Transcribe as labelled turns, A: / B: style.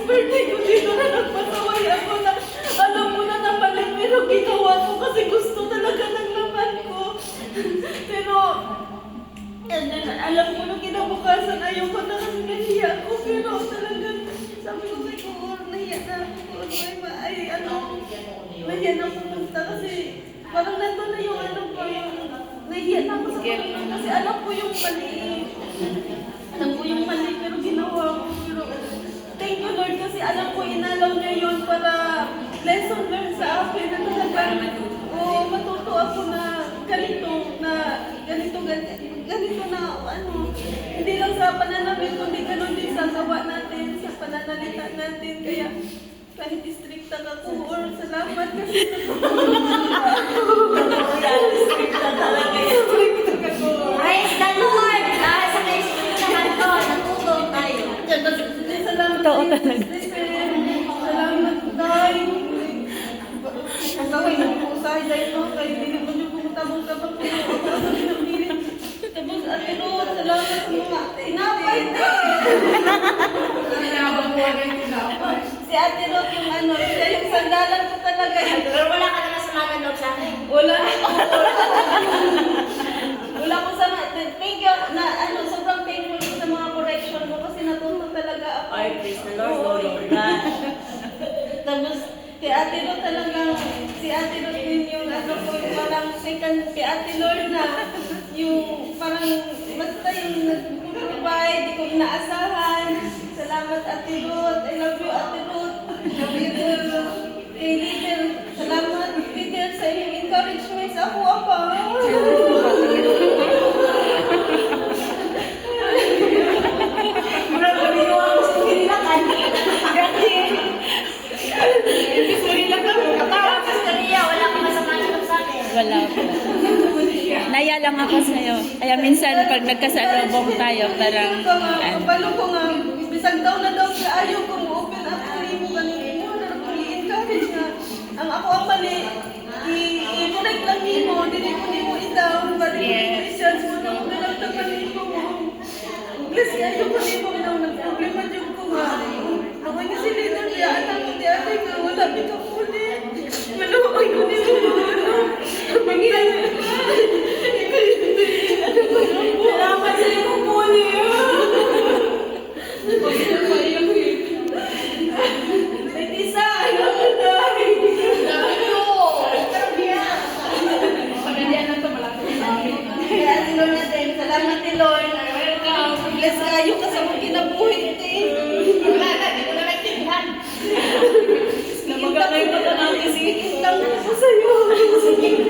A: first birthday ko dito na nagpasaway ako na alam mo na naman pero ginawa ko kasi gusto talaga ng laman ko. Pero, and then, alam ko nung kinabukasan, ayoko na kasi nahiya ko. Pero talagang, sabi ko kay Kuor, nahiya na ako. Nahiya na pumunta kasi parang nandun na yung ano ko, yung nahiya na ako sa pagkakas. Kasi alam ko yung mali. Alam ko yung mali, pero ginawa ko. Pero, thank you Lord kasi alam ko inalaw niya yun para lesson learned sa akin na talagang matuto ako na ganito na ano, hindi lang sa pananamit kundi ganun din sa gawa natin, sa pananalita natin. Kaya kahit stricta ka ko or salamat kasi stricta talaga yun.
B: Praise the Lord! Sa kaistrikan ko, natutong tayo.
A: Salamat salamat tayo. Kasaway ng pusay dahil mo kayo hindi mo nyo kumutabong kapag tapos Ate Ruth, salamat sa mga tinapay din. Si Ate Ruth yung ano, siya yung sandalan ko talaga.
B: Pero wala ka naman sa mga loob sa akin.
A: Wala. Wala ko sa thank you na ano, sobrang thankful ko sa mga correction mo kasi natuto talaga ako.
B: Ay, praise the Lord, Lord.
A: Tapos si Ate Ruth talagang, si Ate Ruth din yung ano ko, parang second si Ate Lorna, yung parang basta yung nag-provide, di ko inaasahan. Salamat Ate Ruth, I love you Ate Ruth. Little, salamat Little sa iyong encouragement sa ako apa.
C: Wala po. Naya lang ako sa'yo. Kaya minsan pag nagkasalubong tayo, parang
A: Kabalo ko nga, bisag daw na daw siya, ayaw ko mo-open up ko mo ganun mo, na ako i-encourage nga. Ang ako ang mali, i-correct lang mo, hindi ko mo i-down, balik mo i-chance mo na kung nalang tapanin ko mo. Bless ka, ayaw ko mo na nag-problema dyan ko nga. Ako nga si Leader, kaya anak ko, di ate ka, wala di ka ulit. Malawag ko din mo, ano. Salamat sa iyo po niyo. Betisa, ayaw ko dahil. Kaya Lord natin, salamat ni Lord. Bless kayo kasi mo kinabuhin natin. Wala na, di ko na nagtindihan. Namaga kayo pa na namin. Sige, lang po sa'yo. Sige.